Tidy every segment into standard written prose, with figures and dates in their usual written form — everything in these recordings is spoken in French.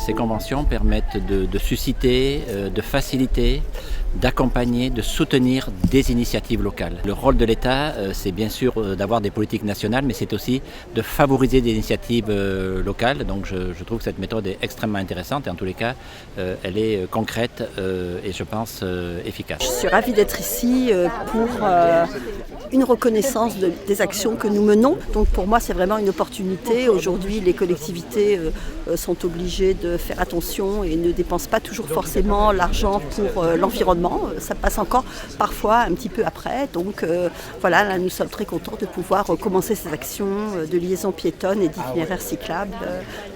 ces conventions permettent de susciter, de faciliter, d'accompagner, de soutenir des initiatives locales. Le rôle de l'État, c'est bien sûr d'avoir des politiques nationales, mais c'est aussi de favoriser des initiatives locales. Donc je trouve que cette méthode est extrêmement intéressante et en tous les cas, elle est concrète et je pense efficace. Je suis ravie d'être ici pour une reconnaissance des actions que nous menons. Donc pour moi, c'est vraiment une opportunité. Aujourd'hui, les collectivités sont obligées de faire attention et ne dépensent pas toujours forcément l'argent pour l'environnement. Ça passe encore parfois un petit peu après. Donc voilà, là, nous sommes très contents de pouvoir commencer ces actions de liaison piétonne et d'itinéraires cyclables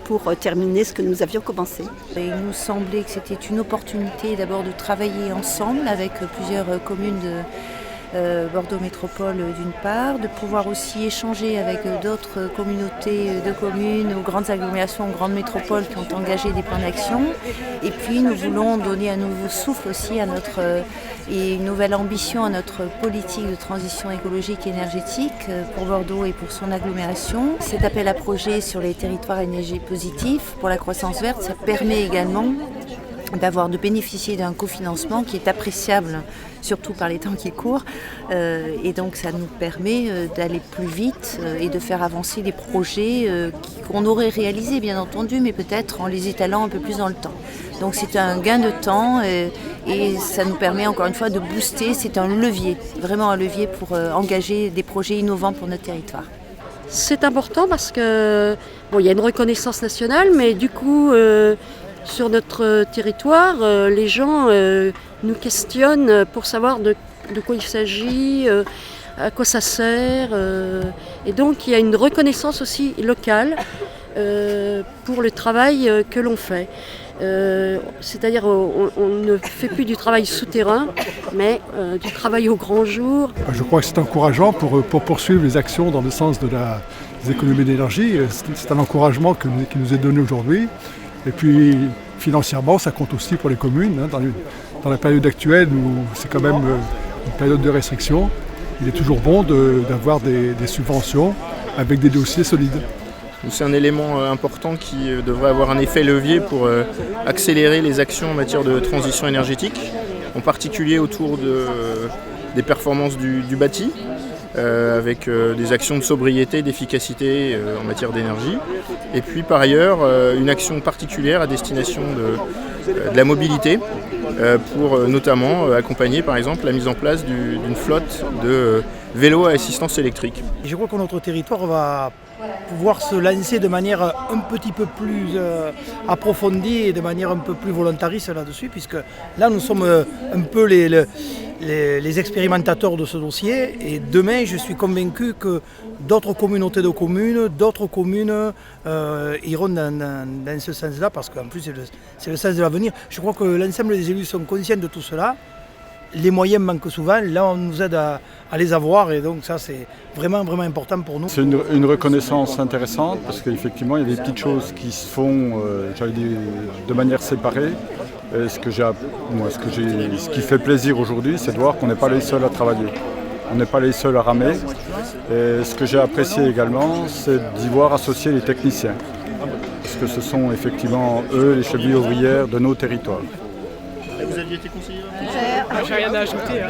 pour terminer ce que nous avions commencé. Il nous semblait que c'était une opportunité d'abord de travailler ensemble avec plusieurs communes de Bordeaux Métropole d'une part, de pouvoir aussi échanger avec d'autres communautés de communes ou grandes agglomérations, grandes métropoles qui ont engagé des plans d'action. Et puis nous voulons donner un nouveau souffle aussi et une nouvelle ambition à notre politique de transition écologique et énergétique pour Bordeaux et pour son agglomération. Cet appel à projet sur les territoires énergie positifs pour la croissance verte, ça permet également de bénéficier d'un cofinancement qui est appréciable, surtout par les temps qui courent. Et donc ça nous permet d'aller plus vite et de faire avancer les projets qu'on aurait réalisés, bien entendu, mais peut-être en les étalant un peu plus dans le temps. Donc c'est un gain de temps et ça nous permet encore une fois de booster. C'est un levier, vraiment un levier pour engager des projets innovants pour notre territoire. C'est important parce que il y a une reconnaissance nationale, mais du coup sur notre territoire, les gens nous questionnent pour savoir de quoi il s'agit, à quoi ça sert. Et donc il y a une reconnaissance aussi locale pour le travail que l'on fait. C'est-à-dire on ne fait plus du travail souterrain, mais du travail au grand jour. Je crois que c'est encourageant pour poursuivre les actions dans le sens des économies d'énergie. C'est un encouragement qui nous est donné aujourd'hui. Et puis financièrement, ça compte aussi pour les communes. Dans la période actuelle où c'est quand même une période de restriction, il est toujours bon d'avoir des subventions avec des dossiers solides. C'est un élément important qui devrait avoir un effet levier pour accélérer les actions en matière de transition énergétique, en particulier autour des performances du bâti, avec des actions de sobriété, d'efficacité en matière d'énergie. Et puis par ailleurs, une action particulière à destination de la mobilité, pour notamment accompagner par exemple la mise en place d'une flotte de vélos à assistance électrique. Je crois que notre territoire va pouvoir se lancer de manière un petit peu plus approfondie et de manière un peu plus volontariste là-dessus, puisque là nous sommes un peu les expérimentateurs de ce dossier, et demain je suis convaincu que d'autres communautés de communes, d'autres communes iront dans ce sens-là, parce qu'en plus c'est le sens de l'avenir. Je crois que l'ensemble des élus sont conscients de tout cela. Les moyens manquent souvent, là on nous aide à les avoir, et donc ça c'est vraiment important pour nous. C'est une reconnaissance intéressante parce qu'effectivement il y a des petites choses qui se font de manière séparée. Et ce qui fait plaisir aujourd'hui, c'est de voir qu'on n'est pas les seuls à travailler. On n'est pas les seuls à ramer. Et ce que j'ai apprécié également, c'est d'y voir associer les techniciens. Parce que ce sont effectivement eux les chevilles ouvrières de nos territoires. Vous aviez été conseiller ? J'ai rien à ajouter.